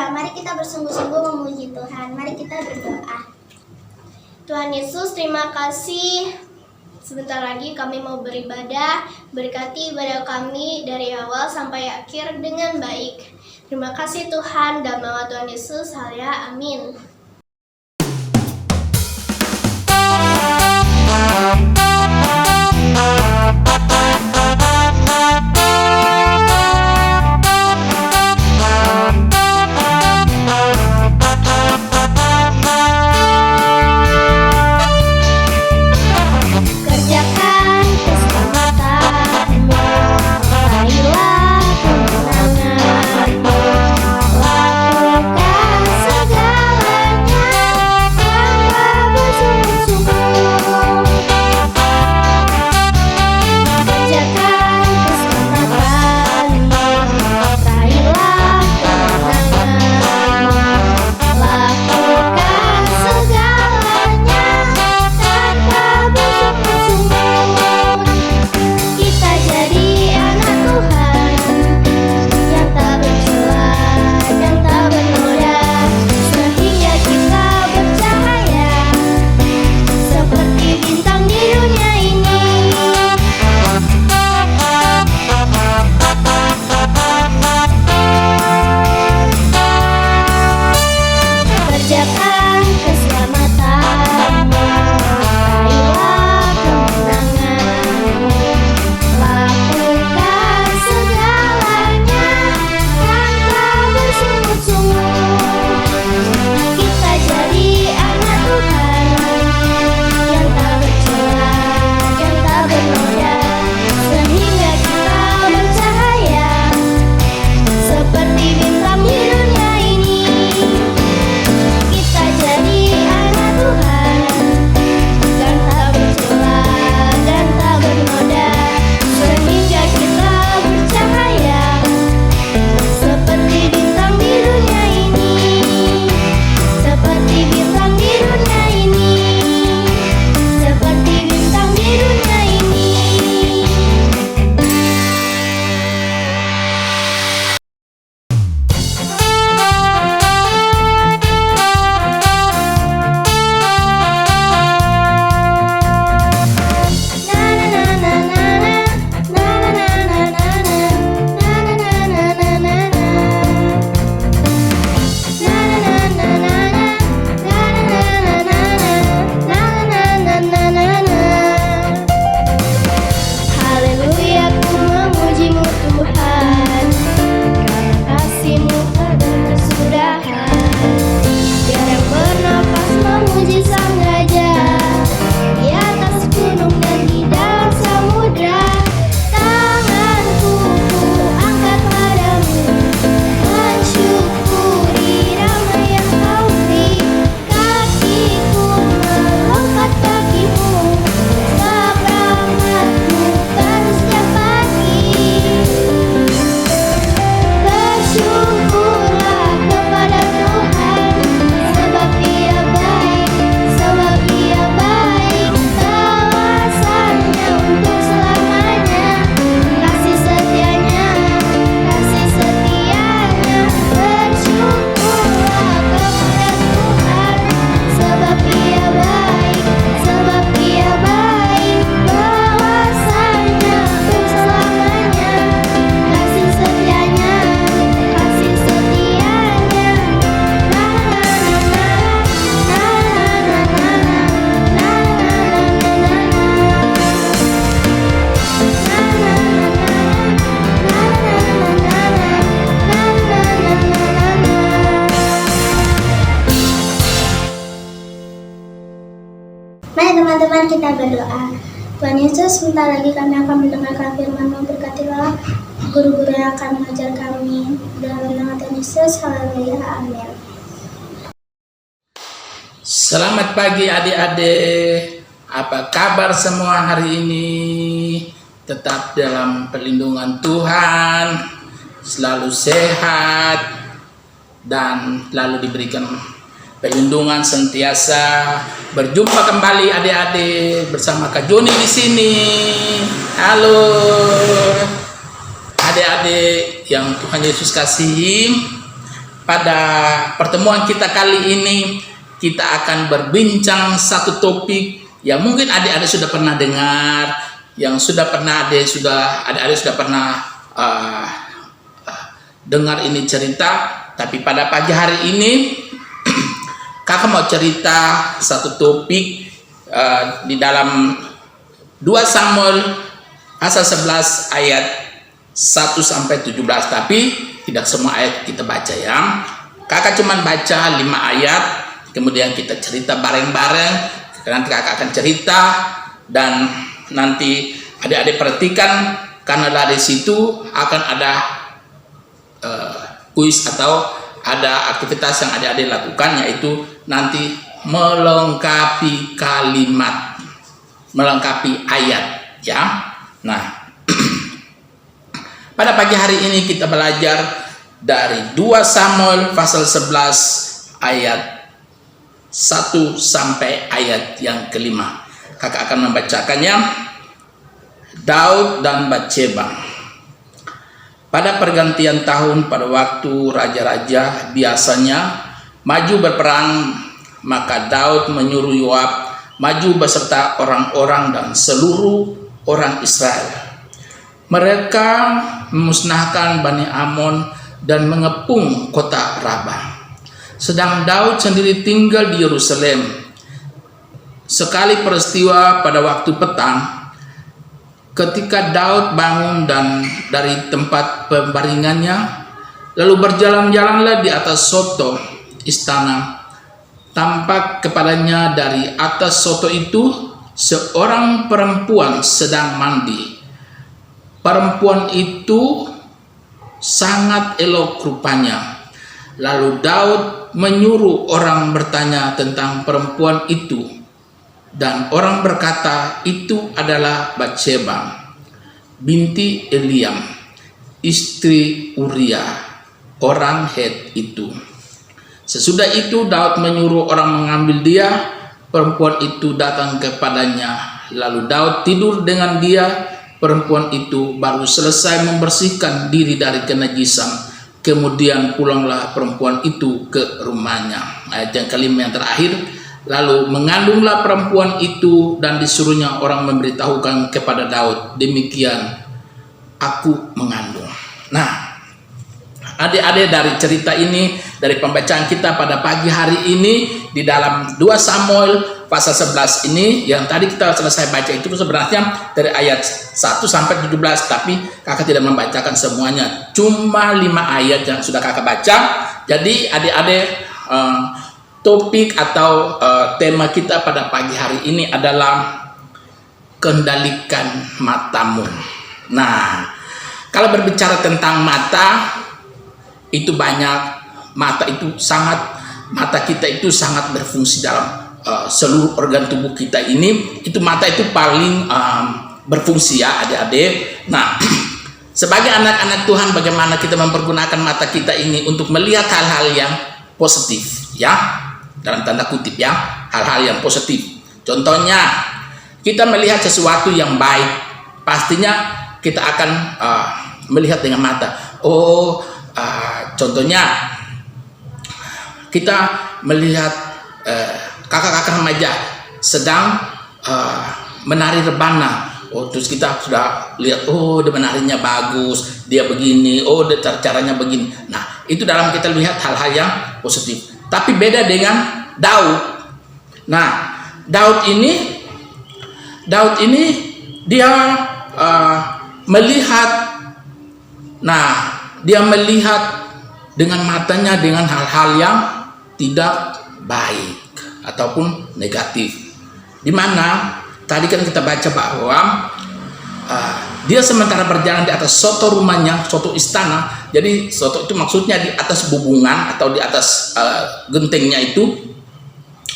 Haleluya, mari kita bersungguh-sungguh memuji Tuhan. Mari kita berdoa. Tuhan Yesus, terima kasih. Sebentar lagi kami mau beribadah. Berkati ibadah kami dari awal sampai akhir dengan baik. Terima kasih Tuhan, dalam nama Tuhan Yesus, haleluya, amin. Mari teman-teman kita berdoa. Tuhan Yesus, sebentar lagi kami akan mendengarkan firman-Mu. Berkatilah guru-guru yang akan mengajar kami. Dalam nama Tuhan Yesus, haleluya, amin. Selamat pagi adik-adik. Apa kabar semua hari ini? Tetap dalam perlindungan Tuhan, selalu sehat, dan lalu diberikan perlindungan sentiasa. Berjumpa kembali adik-adik bersama Kak Joni di sini. Halo adik-adik yang Tuhan Yesus kasihi. pada pertemuan kita kali ini kita akan berbincang satu topik yang mungkin adik-adik sudah pernah dengar, yang sudah pernah adik-adik sudah pernah dengar ini cerita. Tapi pada pagi hari ini kakak mau cerita satu topik di dalam 2 Samuel pasal 11 ayat 1 sampai 17, tapi tidak semua ayat kita baca ya. Kakak cuma baca 5 ayat, kemudian kita cerita bareng-bareng. Nanti kakak akan cerita dan nanti adik-adik perhatikan, karena dari situ akan ada kuis atau ada aktivitas yang adik-adik lakukan, yaitu nanti melengkapi kalimat, melengkapi ayat ya. Nah, pada pagi hari ini kita belajar dari 2 Samuel pasal 11 ayat 1 sampai ayat yang kelima. Kakak akan membacakannya. Daud dan Batsheba. Pada pergantian tahun, pada waktu raja-raja biasanya maju berperang, maka Daud menyuruh Yoab maju beserta orang-orang dan seluruh orang Israel. Mereka memusnahkan Bani Amon dan mengepung kota Rabah. Sedang Daud sendiri tinggal di Yerusalem. Sekali peristiwa pada waktu petang, ketika Daud bangun dan dari tempat pembaringannya, lalu berjalan-jalanlah di atas soto istana. Tampak kepadanya dari atas soto itu seorang perempuan sedang mandi. Perempuan itu sangat elok rupanya. Lalu Daud menyuruh orang bertanya tentang perempuan itu, dan orang berkata itu adalah Batsheba binti Eliam, istri Uria orang Het itu. Sesudah itu Daud menyuruh orang mengambil dia. Perempuan itu datang kepadanya, lalu Daud tidur dengan dia. Perempuan itu baru selesai membersihkan diri dari kenajisan, kemudian pulanglah perempuan itu ke rumahnya. Ayat yang kelima yang terakhir, lalu mengandunglah perempuan itu dan disuruhnya orang memberitahukan kepada Daud, demikian aku mengandung. Nah, adik-adik, dari cerita ini, dari pembacaan kita pada pagi hari ini di dalam 2 Samuel pasal 11 ini, yang tadi kita selesai baca itu sebenarnya dari ayat 1 sampai 17, tapi kakak tidak membacakan semuanya, cuma 5 ayat yang sudah kakak baca. Jadi adik-adik, topik atau tema kita pada pagi hari ini adalah kendalikan matamu. Nah, kalau berbicara tentang mata, itu banyak. Mata kita itu sangat berfungsi dalam seluruh organ tubuh kita ini. Itu mata itu paling berfungsi ya adik-adik. Nah, sebagai anak-anak Tuhan, bagaimana kita mempergunakan mata kita ini untuk melihat hal-hal yang positif ya, dalam tanda kutip ya, hal-hal yang positif. Contohnya, kita melihat sesuatu yang baik, pastinya kita akan melihat dengan mata. Contohnya kita melihat kakak-kakak remaja sedang menari rebana. Terus kita sudah lihat, dia menarinya bagus, dia begini, dia caranya begini. Nah, itu dalam kita lihat hal-hal yang positif. Tapi beda dengan Daud. Nah, Daud ini dia melihat. Nah, dia melihat dengan matanya dengan hal-hal yang tidak baik ataupun negatif. Dimana tadi kan kita baca bahwa dia sementara berjalan di atas soto rumahnya, soto istana. Jadi soto itu maksudnya di atas bubungan atau di atas gentengnya itu,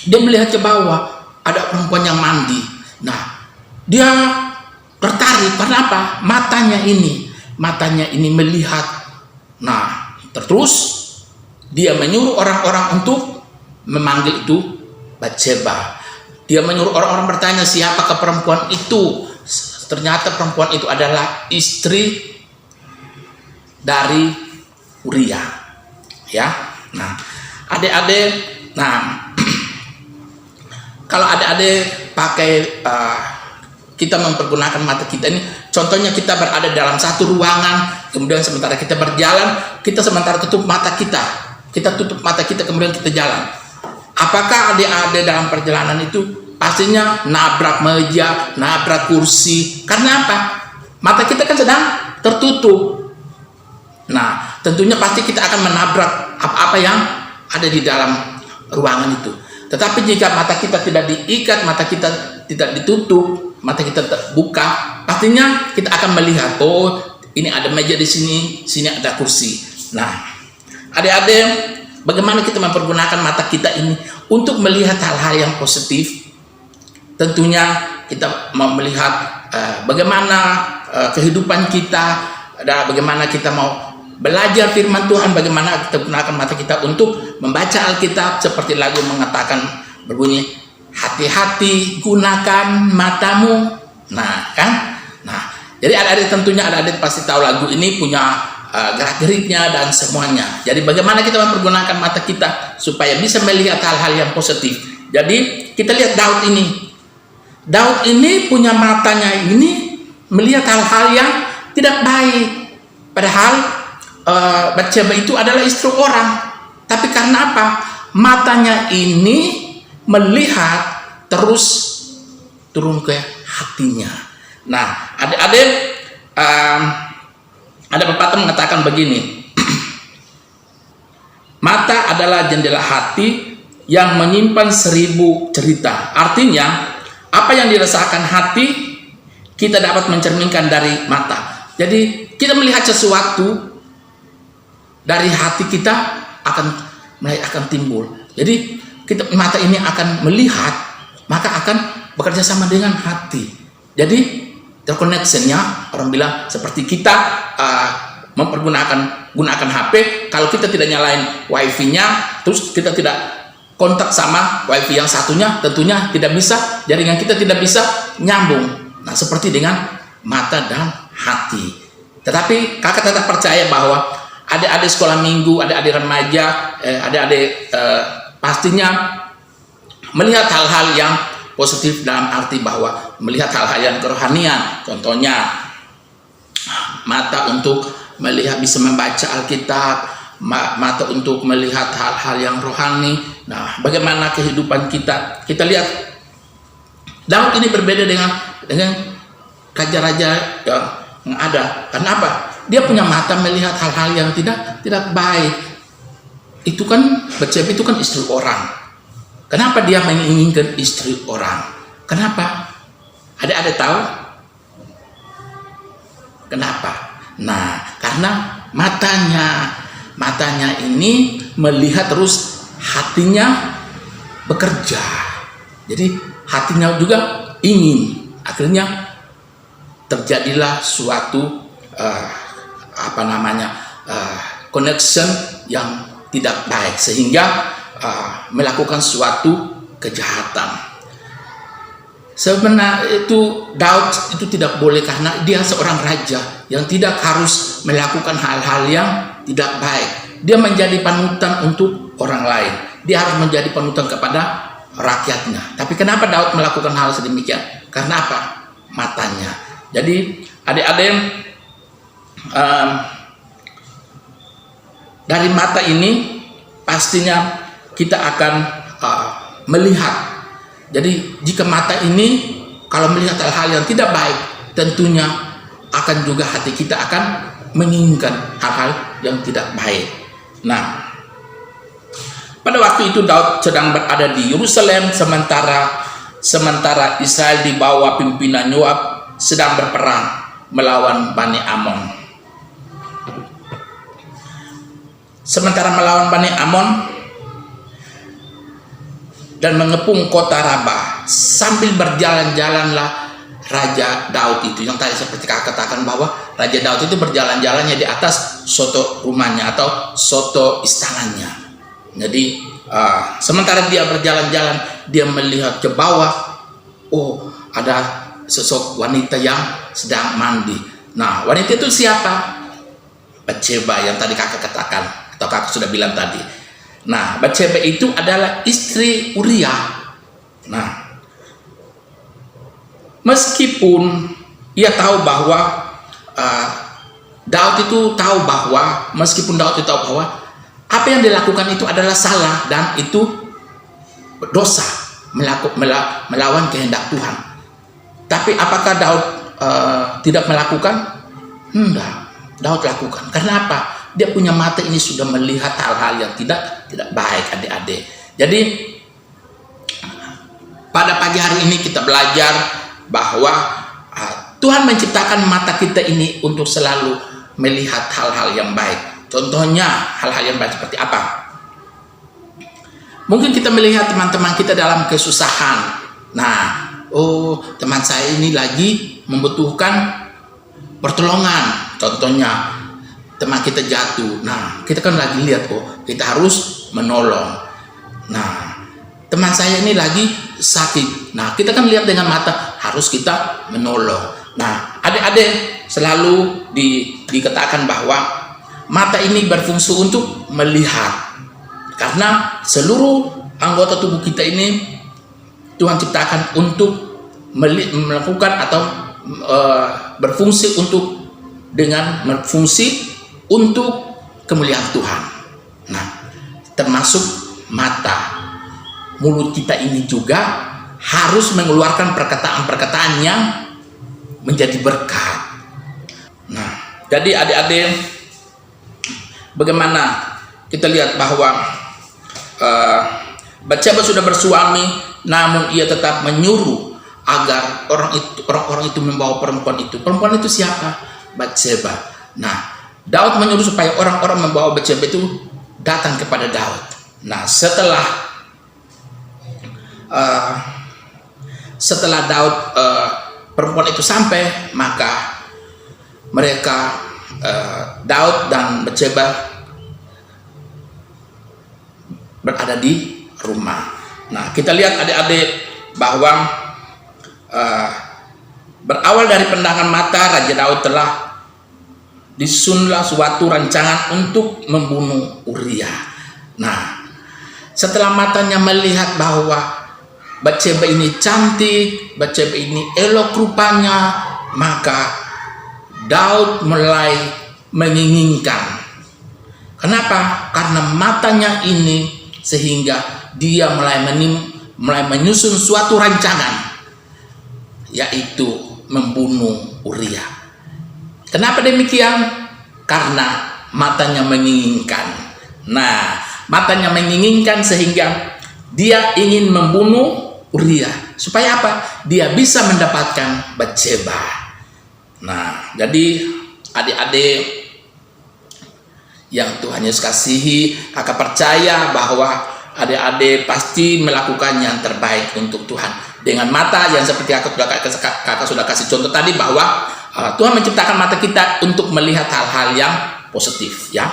dia melihat ke bawah ada perempuan yang mandi. Nah, dia tertarik. Kenapa? Matanya ini melihat. Nah, terus dia menyuruh orang-orang untuk memanggil itu Batsheba. Dia menyuruh orang-orang bertanya siapakah perempuan itu. Ternyata perempuan itu adalah istri dari Uria. Ya. Nah, adik-adik, nah kalau adik-adik pakai kita mempergunakan mata kita ini, contohnya kita berada dalam satu ruangan, kemudian sementara kita berjalan, kita sementara tutup mata kita tutup mata kita, kemudian kita jalan. Apakah adik-adik dalam perjalanan itu pastinya nabrak meja, nabrak kursi? Karena apa? Mata kita kan sedang tertutup. Nah, tentunya pasti kita akan menabrak apa-apa yang ada di dalam ruangan itu. Tetapi jika mata kita tidak diikat, mata kita tidak ditutup, mata kita terbuka, pastinya kita akan melihat, oh, ini ada meja di sini, sini ada kursi. Nah, adik-adik, bagaimana kita mempergunakan mata kita ini untuk melihat hal-hal yang positif? Tentunya kita mau melihat bagaimana kehidupan kita, dan bagaimana kita mau belajar firman Tuhan, bagaimana kita gunakan mata kita untuk membaca Alkitab, seperti lagu mengatakan berbunyi, hati-hati gunakan matamu. Nah, kan? Nah, jadi adik-adik tentunya adik-adik pasti tahu lagu ini punya gerak-geriknya dan semuanya. Jadi bagaimana kita mempergunakan mata kita supaya bisa melihat hal-hal yang positif. Jadi kita lihat Daud ini punya matanya ini melihat hal-hal yang tidak baik. Padahal Batseba itu adalah istri orang. Tapi karena apa? Matanya ini melihat terus turun ke hatinya. Nah, adik-adik, ada pepatah mengatakan begini, mata adalah jendela hati yang menyimpan 1000 cerita. Artinya, apa yang dirasakan hati, kita dapat mencerminkan dari mata. Jadi, kita melihat sesuatu dari hati kita akan timbul. Jadi, mata ini akan melihat, maka akan bekerja sama dengan hati. Jadi, terkoneksennya, orang bilang seperti kita gunakan HP, kalau kita tidak nyalain wifi-nya, terus kita tidak kontak sama wifi yang satunya, tentunya tidak bisa, jaringan kita tidak bisa nyambung. Nah, seperti dengan mata dan hati. Tetapi kakak tetap percaya bahwa adik-adik sekolah minggu, adik-adik remaja, adik-adik pastinya melihat hal-hal yang positif dalam arti bahwa melihat hal-hal yang kerohanian. Contohnya mata untuk melihat, bisa membaca Alkitab, mata untuk melihat hal-hal yang rohani. Nah, bagaimana kehidupan kita? Kita lihat Daud ini berbeda dengan raja-raja yang ada. Karena apa? Dia punya mata melihat hal-hal yang tidak baik. Itu kan Batseba itu kan istri orang. Kenapa dia menginginkan istri orang? Kenapa? Ada tahu? Kenapa? Nah, karena matanya ini melihat terus, hatinya bekerja. Jadi hatinya juga ingin. Akhirnya terjadilah suatu connection yang tidak baik, sehingga melakukan suatu kejahatan. Sebenarnya itu Daud itu tidak boleh, karena dia seorang raja yang tidak harus melakukan hal-hal yang tidak baik. Dia menjadi panutan untuk orang lain. Dia harus menjadi panutan kepada rakyatnya. Tapi kenapa Daud melakukan hal sedemikian? Karena apa? Matanya. Jadi adik-adik, dari mata ini pastinya kita akan melihat. Jadi jika mata ini kalau melihat hal-hal yang tidak baik, tentunya akan juga hati kita akan menginginkan hal-hal yang tidak baik. Nah, pada waktu itu Daud sedang berada di Yerusalem, sementara Israel di bawah pimpinan Yoab sedang berperang melawan Bani Amon. Sementara melawan Bani Amon dan mengepung kota Rabah, sambil berjalan-jalanlah Raja Daud itu, yang tadi seperti kakak katakan bahwa Raja Daud itu berjalan-jalannya di atas soto rumahnya atau soto istananya. Jadi sementara dia berjalan-jalan, dia melihat ke bawah, oh, ada sosok wanita yang sedang mandi. Nah, wanita itu siapa? Batseba yang tadi kakak katakan, atau kakak sudah bilang tadi. Nah, Batsheba itu adalah istri Uria. Nah, meskipun ia tahu bahwa Daud itu tahu bahwa apa yang dilakukan itu adalah salah dan itu dosa, melawan kehendak Tuhan. Tapi apakah Daud tidak melakukan? Enggak, Daud lakukan. Karena apa? Dia punya mata ini sudah melihat hal-hal yang tidak baik, adik-adik. Jadi pada pagi hari ini kita belajar bahwa Tuhan menciptakan mata kita ini untuk selalu melihat hal-hal yang baik. Contohnya hal-hal yang baik seperti apa? Mungkin kita melihat teman-teman kita dalam kesusahan. Nah, teman saya ini lagi membutuhkan pertolongan. Contohnya teman kita jatuh. Nah, kita kan lagi lihat, kita harus menolong. Nah, teman saya ini lagi sakit. Nah, kita kan lihat dengan mata, harus kita menolong. Nah, adik-adik selalu dikatakan bahwa mata ini berfungsi untuk melihat. Karena seluruh anggota tubuh kita ini Tuhan ciptakan untuk melakukan atau berfungsi untuk kemuliaan Tuhan. Nah, termasuk mata. Mulut kita ini juga harus mengeluarkan perkataan-perkataan yang menjadi berkat. Nah, jadi adik-adik, bagaimana kita lihat bahwa Batsheba sudah bersuami, namun ia tetap menyuruh agar orang-orang itu membawa perempuan itu. Perempuan itu siapa? Batsheba. Nah, Daud menyuruh supaya orang-orang membawa Batsheba itu datang kepada Daud. Nah, setelah Daud perempuan itu sampai, maka mereka Daud dan Batsheba berada di rumah. Nah, kita lihat adik-adik bahwa berawal dari pandangan mata Raja Daud telah disusunlah suatu rancangan untuk membunuh Uria. Nah, setelah matanya melihat bahwa Batsheba ini cantik, Batsheba ini elok rupanya, maka Daud mulai menginginkan. Kenapa? Karena matanya ini, sehingga dia mulai menyusun suatu rancangan, yaitu membunuh Uria. Kenapa demikian? Karena matanya menginginkan. Nah, matanya menginginkan sehingga dia ingin membunuh Uria. Supaya apa? Dia bisa mendapatkan Batsheba. Nah, jadi adik-adik yang Tuhan Yesus kasihi, kakak percaya bahwa adik-adik pasti melakukan yang terbaik untuk Tuhan. Dengan mata yang seperti kakak sudah kasih contoh tadi, bahwa Tuhan menciptakan mata kita untuk melihat hal-hal yang positif, ya.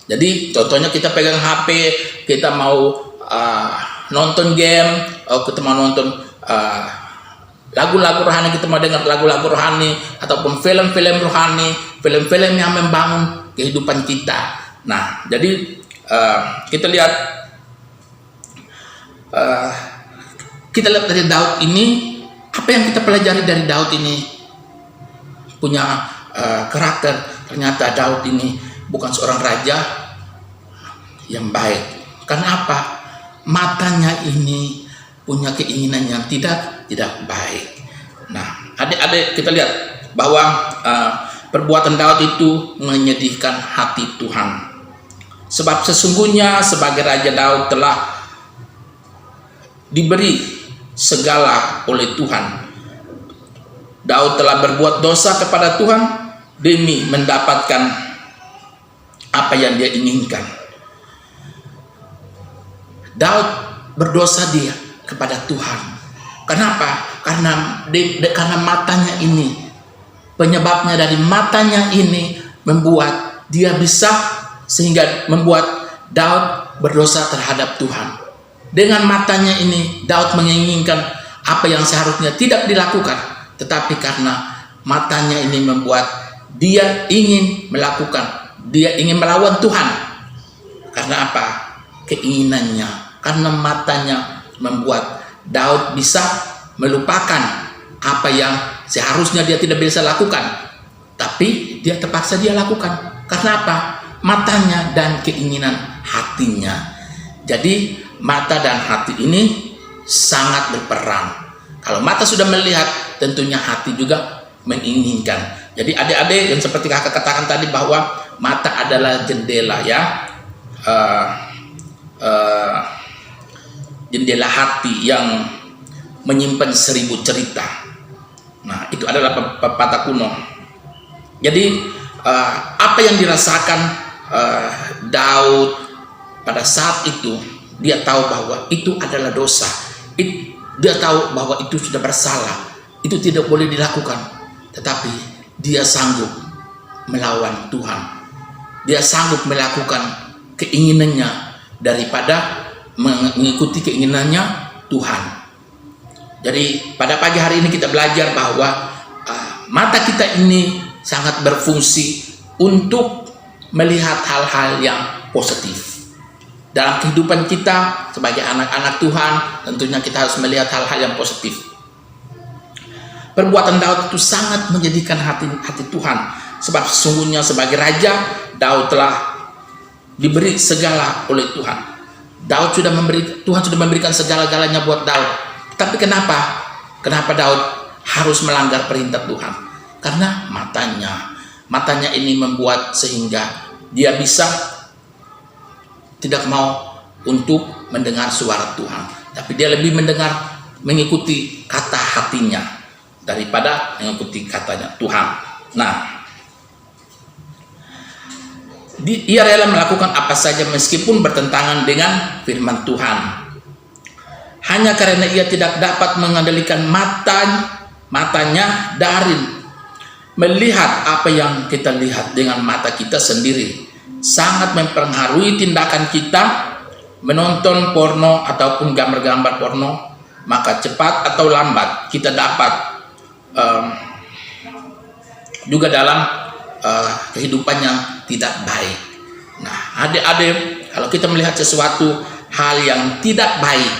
Jadi contohnya kita pegang HP, kita mau nonton game, kita mau nonton lagu-lagu rohani, kita mau dengar lagu-lagu rohani, ataupun film-film rohani, film-film yang membangun kehidupan kita. Nah, jadi kita lihat dari Daud ini, apa yang kita pelajari dari Daud ini? Punya karakter. Ternyata Daud ini bukan seorang raja yang baik. Karena apa? Matanya ini punya keinginan yang tidak baik. Nah, adik-adik kita lihat bahwa perbuatan Daud itu menyedihkan hati Tuhan. Sebab sesungguhnya sebagai Raja Daud telah diberi segala oleh Tuhan. Daud telah berbuat dosa kepada Tuhan demi mendapatkan apa yang dia inginkan. Daud berdosa dia kepada Tuhan. Kenapa? Karena matanya ini, penyebabnya dari matanya ini membuat dia bisa, sehingga membuat Daud berdosa terhadap Tuhan. Dengan matanya ini Daud menginginkan apa yang seharusnya tidak dilakukan, tetapi karena matanya ini membuat dia ingin melakukan, dia ingin melawan Tuhan. Karena apa? keinginannya, karena matanya membuat Daud bisa melupakan apa yang seharusnya dia tidak bisa lakukan, tapi dia terpaksa dia lakukan. Karena apa? Matanya dan keinginan hatinya. Jadi mata dan hati ini sangat berperan. Kalau mata sudah melihat, tentunya hati juga menginginkan. Jadi adik-adik, yang seperti kakak katakan tadi bahwa mata adalah jendela ya, jendela hati yang menyimpan 1000 cerita. Nah, itu adalah pepatah kuno. Jadi apa yang dirasakan Daud pada saat itu, dia tahu bahwa itu adalah dosa. Dia tahu bahwa itu sudah bersalah, itu tidak boleh dilakukan. Tetapi dia sanggup melawan Tuhan. Dia sanggup melakukan keinginannya daripada mengikuti keinginannya Tuhan. Jadi pada pagi hari ini kita belajar bahwa mata kita ini sangat berfungsi untuk melihat hal-hal yang positif. Dalam kehidupan kita sebagai anak-anak Tuhan, tentunya kita harus melihat hal-hal yang positif. Perbuatan Daud itu sangat menjadikan hati Tuhan, sebab sesungguhnya sebagai raja, Daud telah diberi segala oleh Tuhan. Tuhan sudah memberikan segala-galanya buat Daud. Tapi kenapa Daud harus melanggar perintah Tuhan? Karena matanya ini membuat sehingga dia bisa tidak mau untuk mendengar suara Tuhan, tapi dia lebih mengikuti kata hatinya daripada mengikuti katanya Tuhan. Nah, ia rela melakukan apa saja meskipun bertentangan dengan firman Tuhan, hanya karena ia tidak dapat mengendalikan matanya dari melihat apa yang kita lihat dengan mata kita sendiri. Sangat mempengaruhi tindakan kita menonton porno ataupun gambar-gambar porno, maka cepat atau lambat kita dapat juga dalam kehidupan yang tidak baik. Nah, adik-adik, kalau kita melihat sesuatu hal yang tidak baik,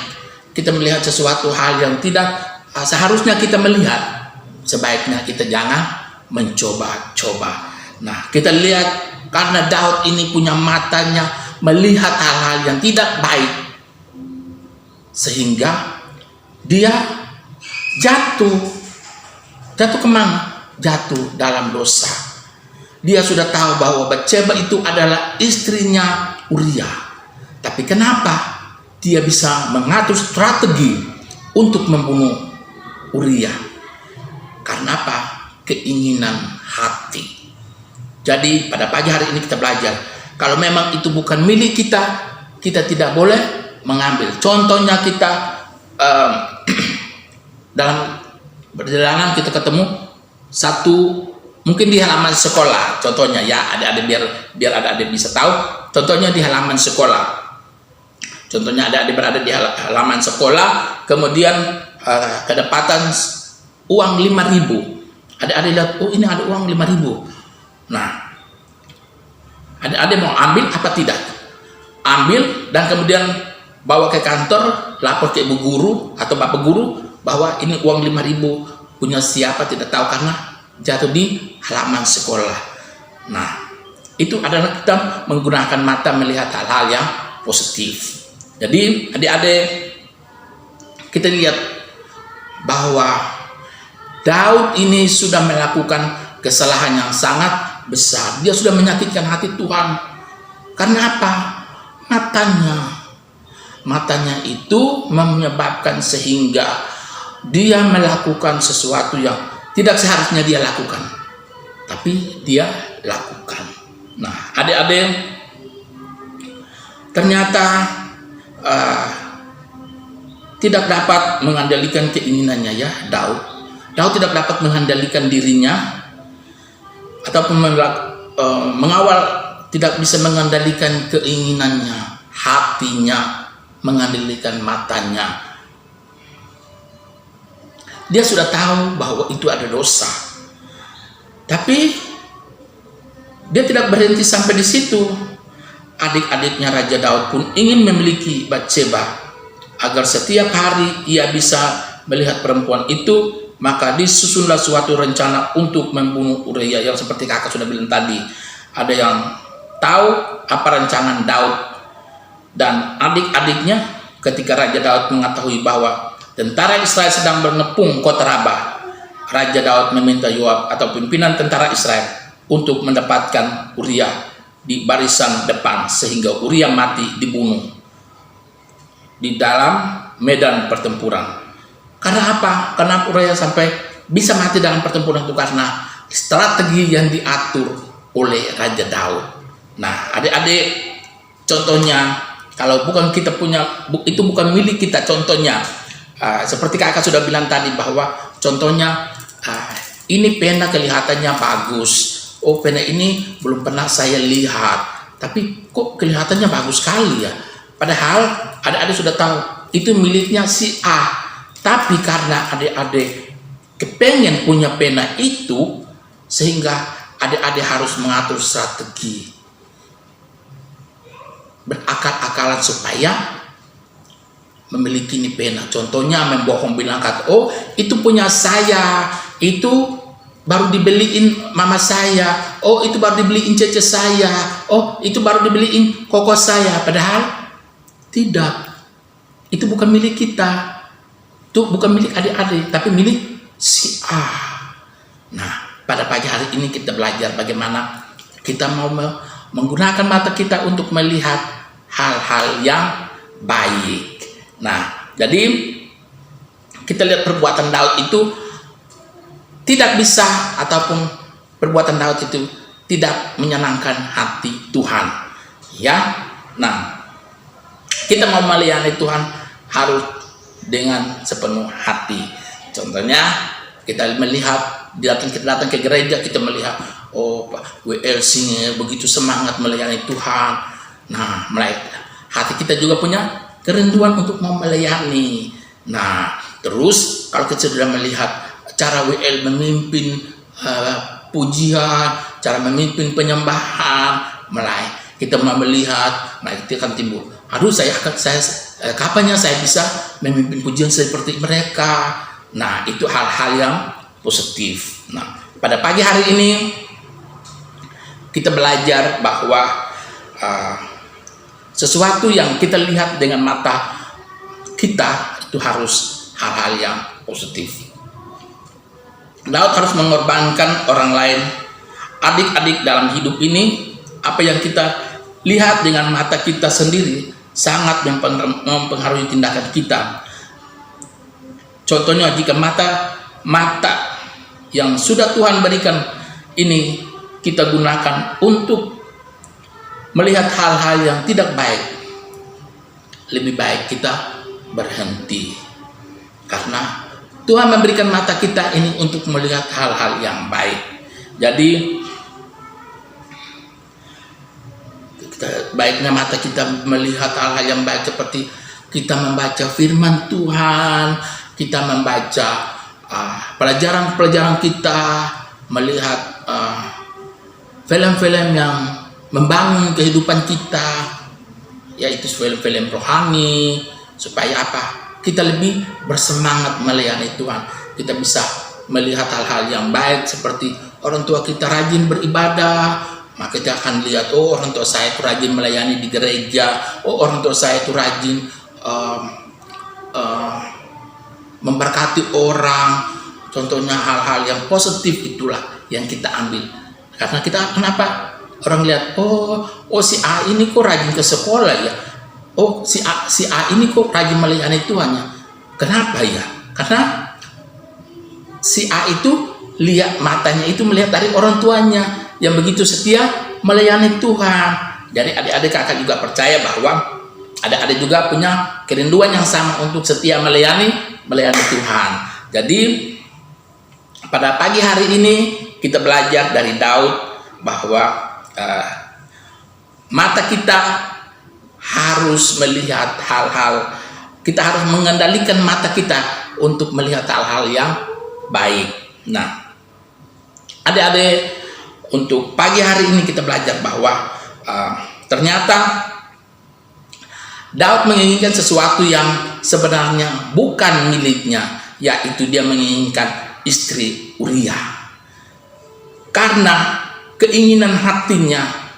kita melihat sesuatu hal yang tidak seharusnya kita melihat, sebaiknya kita jangan mencoba-coba. Nah, kita lihat karena Daud ini punya matanya melihat hal-hal yang tidak baik, sehingga dia jatuh kemana? Jatuh dalam dosa. Dia sudah tahu bahwa Batsheba itu adalah istrinya Uria, tapi kenapa dia bisa mengatur strategi untuk membunuh Uria? Karena apa? Keinginan hati. Jadi pada pagi hari ini kita belajar, kalau memang itu bukan milik kita, kita tidak boleh mengambil. Contohnya kita dalam perjalanan kita ketemu satu, mungkin di halaman sekolah, contohnya ya, adik-adik biar adik-adik bisa tahu. Contohnya di halaman sekolah. Contohnya adik-adik berada di halaman sekolah, kemudian kedapatan uang 5.000. Adik-adik lihat, oh ini ada uang 5.000. Nah, adik-adik mau ambil apa tidak? Ambil dan kemudian bawa ke kantor, lapor ke ibu guru atau bapak guru bahwa ini uang 5.000 punya siapa tidak tahu karena jatuh di halaman sekolah. Nah, itu adalah kita menggunakan mata melihat hal-hal yang positif. Jadi adik-adik, kita lihat bahwa Daud ini sudah melakukan kesalahan yang sangat besar. Dia sudah menyakitkan hati Tuhan. Karena apa? Matanya itu menyebabkan sehingga dia melakukan sesuatu yang tidak seharusnya dia lakukan, tapi dia lakukan. Nah, adik-adik, ternyata tidak dapat mengendalikan keinginannya ya Daud tidak dapat mengendalikan dirinya ataupun mengawal, tidak bisa mengendalikan keinginannya, hatinya, mengendalikan matanya. Dia sudah tahu bahwa itu ada dosa, tapi dia tidak berhenti sampai di situ. adik-adiknya Raja Daud pun ingin memiliki Batseba agar setiap hari ia bisa melihat perempuan itu. Maka disusunlah suatu rencana untuk membunuh Uria, yang seperti kakak sudah bilang tadi. Ada yang tahu apa rancangan Daud dan adik-adiknya ketika Raja Daud mengetahui bahwa tentara Israel sedang mengepung kota Rabah. Raja Daud meminta Yoab atau pimpinan tentara Israel untuk mendapatkan Uria di barisan depan sehingga Uria mati dibunuh di dalam medan pertempuran. Karena apa? Kenapa Uria sampai bisa mati dalam pertempuran itu? Karena strategi yang diatur oleh Raja Daud. Nah, adik-adik, contohnya kalau bukan kita punya, itu bukan milik kita. Contohnya seperti kakak sudah bilang tadi bahwa contohnya ini pena kelihatannya bagus. Oh, pena ini belum pernah saya lihat, tapi kok kelihatannya bagus sekali ya. Padahal adik-adik sudah tahu itu miliknya si A. Tapi karena adik-adik kepengen punya pena itu, sehingga adik-adik harus mengatur strategi, berakal-akalan supaya memiliki ini pena. Contohnya membohong, bilang kata, oh itu punya saya, itu baru dibeliin mama saya, oh itu baru dibeliin cece saya, oh itu baru dibeliin koko saya. Padahal tidak, itu bukan milik kita. Itu bukan milik adik-adik, tapi milik si A. Nah, pada pagi hari ini kita belajar bagaimana kita mau menggunakan mata kita untuk melihat hal-hal yang baik. Nah, jadi kita lihat perbuatan Daud itu tidak bisa, ataupun perbuatan Daud itu tidak menyenangkan hati Tuhan. Ya, nah kita mau melayani Tuhan harus dengan sepenuh hati. Contohnya kita melihat, kita datang ke gereja, kita melihat, oh Pak WLC begitu semangat melayani Tuhan. Nah, hati kita juga punya kerinduan untuk mau melayani. Nah, terus kalau kita sudah melihat cara WL memimpin pujian, cara memimpin penyembahan, kita mau melihat, nah itu akan timbul, aduh kapannya saya bisa memimpin pujian seperti mereka. Nah, itu hal-hal yang positif. Nah, pada pagi hari ini kita belajar bahwa sesuatu yang kita lihat dengan mata kita itu harus hal-hal yang positif. Daud harus mengorbankan orang lain, adik-adik dalam hidup ini. Apa yang kita lihat dengan mata kita sendiri sangat mempengaruhi tindakan kita. Contohnya, jika mata yang sudah Tuhan berikan ini kita gunakan untuk melihat hal-hal yang tidak baik, lebih baik kita berhenti. Karena Tuhan memberikan mata kita ini untuk melihat hal-hal yang baik. Jadi baiknya mata kita melihat hal-hal yang baik, seperti kita membaca firman Tuhan, kita membaca pelajaran-pelajaran kita, melihat film-film yang membangun kehidupan kita, yaitu film-film rohani, supaya apa? Kita lebih bersemangat melayani Tuhan. Kita bisa melihat hal-hal yang baik, seperti orang tua kita rajin beribadah, maka kita akan lihat, oh orang tua saya itu rajin melayani di gereja, oh orang tua saya itu rajin memberkati orang. Contohnya hal-hal yang positif itulah yang kita ambil. Karena kita, kenapa orang lihat, oh si A ini kok rajin ke sekolah ya, oh si A ini kok rajin melayani Tuhan ya. Kenapa ya? Karena si A itu lihat, matanya itu melihat dari orang tuanya yang begitu setia melayani Tuhan. Jadi adik-adik kakak juga percaya bahwa adik-adik juga punya kerinduan yang sama untuk setia melayani Tuhan. Jadi pada pagi hari ini kita belajar dari Daud bahwa mata kita harus melihat hal-hal, kita harus mengendalikan mata kita untuk melihat hal-hal yang baik. Nah, adik-adik, untuk pagi hari ini kita belajar bahwa Ternyata Daud menginginkan sesuatu yang sebenarnya bukan miliknya, yaitu dia menginginkan istri Uria. Karena keinginan hatinya,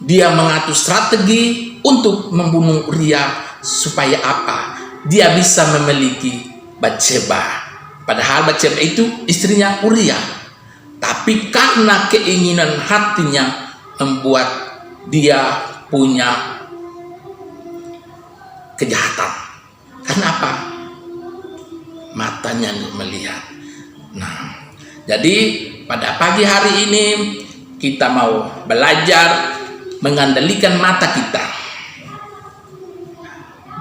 dia mengatur strategi untuk membunuh Uria supaya apa? Dia bisa memiliki Batseba. Padahal Batseba itu istrinya Uria. Tapi karena keinginan hatinya membuat dia punya kejahatan. Karena apa? Matanya melihat. Nah, jadi pada pagi hari ini kita mau belajar mengendalikan mata kita.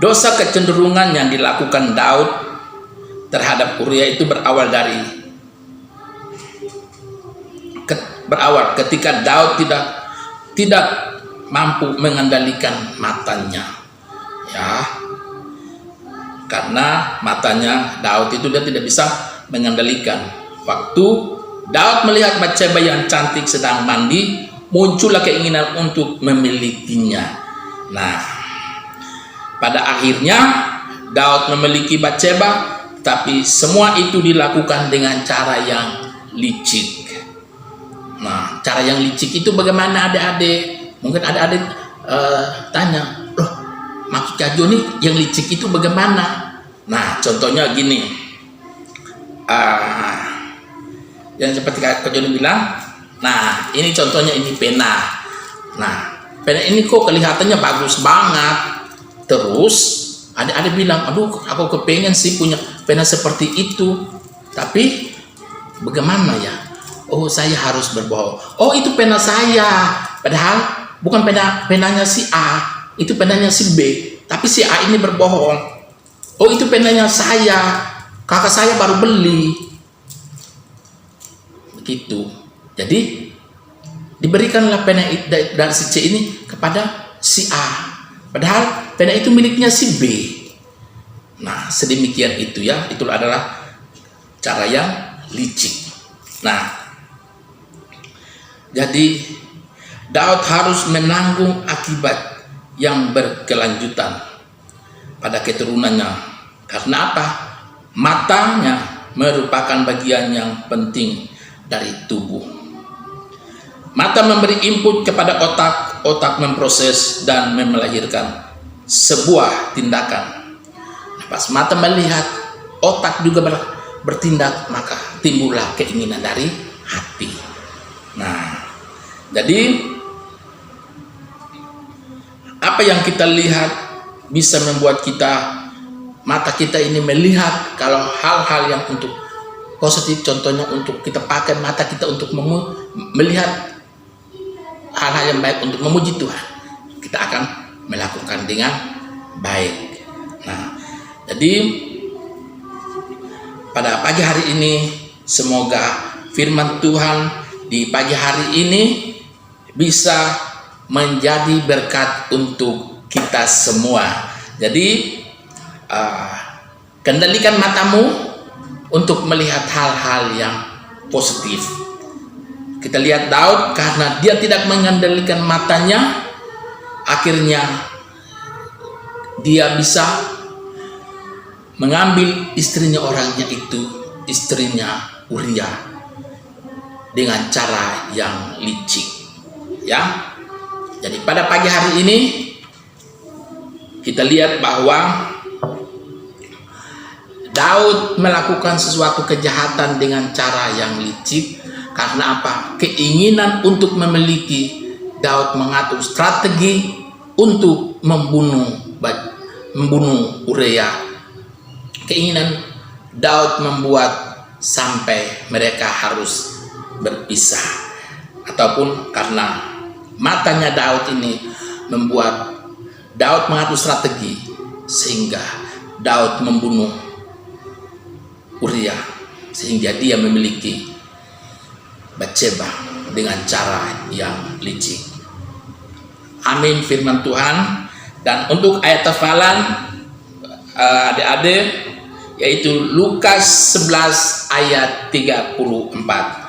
Dosa kecenderungan yang dilakukan Daud terhadap Uria itu berawal ketika Daud tidak mampu mengendalikan matanya. Ya, karena matanya Daud itu dia tidak bisa mengendalikan. Waktu Daud melihat Batseba yang cantik sedang mandi, muncullah keinginan untuk memilikinya. Nah, pada akhirnya Daud memiliki Batseba, tapi semua itu dilakukan dengan cara yang licik. Nah, cara yang licik itu bagaimana adik-adik? Mungkin adik-adik tanya, loh, maksud Kak Joni yang licik itu bagaimana? Nah, contohnya gini, yang seperti Kak Joni bilang, nah ini contohnya, ini pena. Nah, pena ini kok kelihatannya bagus banget. Terus adik-adik bilang, aduh aku kepengen sih punya pena seperti itu. Tapi bagaimana ya? Oh, saya harus berbohong. Oh, itu pena saya. Padahal bukan penanya si A, itu penanya si B. Tapi si A ini berbohong. Oh, itu penanya saya. Kakak saya baru beli. Begitu. Jadi diberikanlah pena dari si C ini kepada si A. Padahal pena itu miliknya si B. Nah, sedemikian itu ya. Itu adalah cara yang licik. Nah, jadi Daud harus menanggung akibat yang berkelanjutan pada keturunannya. Karena apa? Matanya merupakan bagian yang penting dari tubuh. Mata memberi input kepada otak, otak memproses dan melahirkan sebuah tindakan. Nah, pas mata melihat, otak juga bertindak, maka timbullah keinginan dari hati. Nah, jadi apa yang kita lihat bisa membuat mata kita ini melihat kalau hal-hal yang untuk positif, contohnya untuk kita pakai mata kita untuk melihat hal-hal yang baik untuk memuji Tuhan, kita akan melakukan dengan baik. Nah, jadi pada pagi hari ini semoga firman Tuhan di pagi hari ini bisa menjadi berkat untuk kita semua. Jadi kendalikan matamu untuk melihat hal-hal yang positif. Kita lihat Daud, karena dia tidak mengendalikan matanya, akhirnya dia bisa mengambil istrinya orangnya itu, istrinya Uria, dengan cara yang licik. Ya, jadi pada pagi hari ini kita lihat bahwa Daud melakukan sesuatu kejahatan dengan cara yang licik. Karena apa? Keinginan untuk memiliki. Daud mengatur strategi untuk membunuh Uria. Keinginan Daud membuat sampai mereka harus berpisah. Ataupun karena matanya Daud ini membuat Daud mengatur strategi sehingga Daud membunuh Uria, sehingga dia memiliki Batseba dengan cara yang licik. Amin firman Tuhan. Dan untuk ayat hafalan adik-adik, yaitu Lukas 11 ayat 34.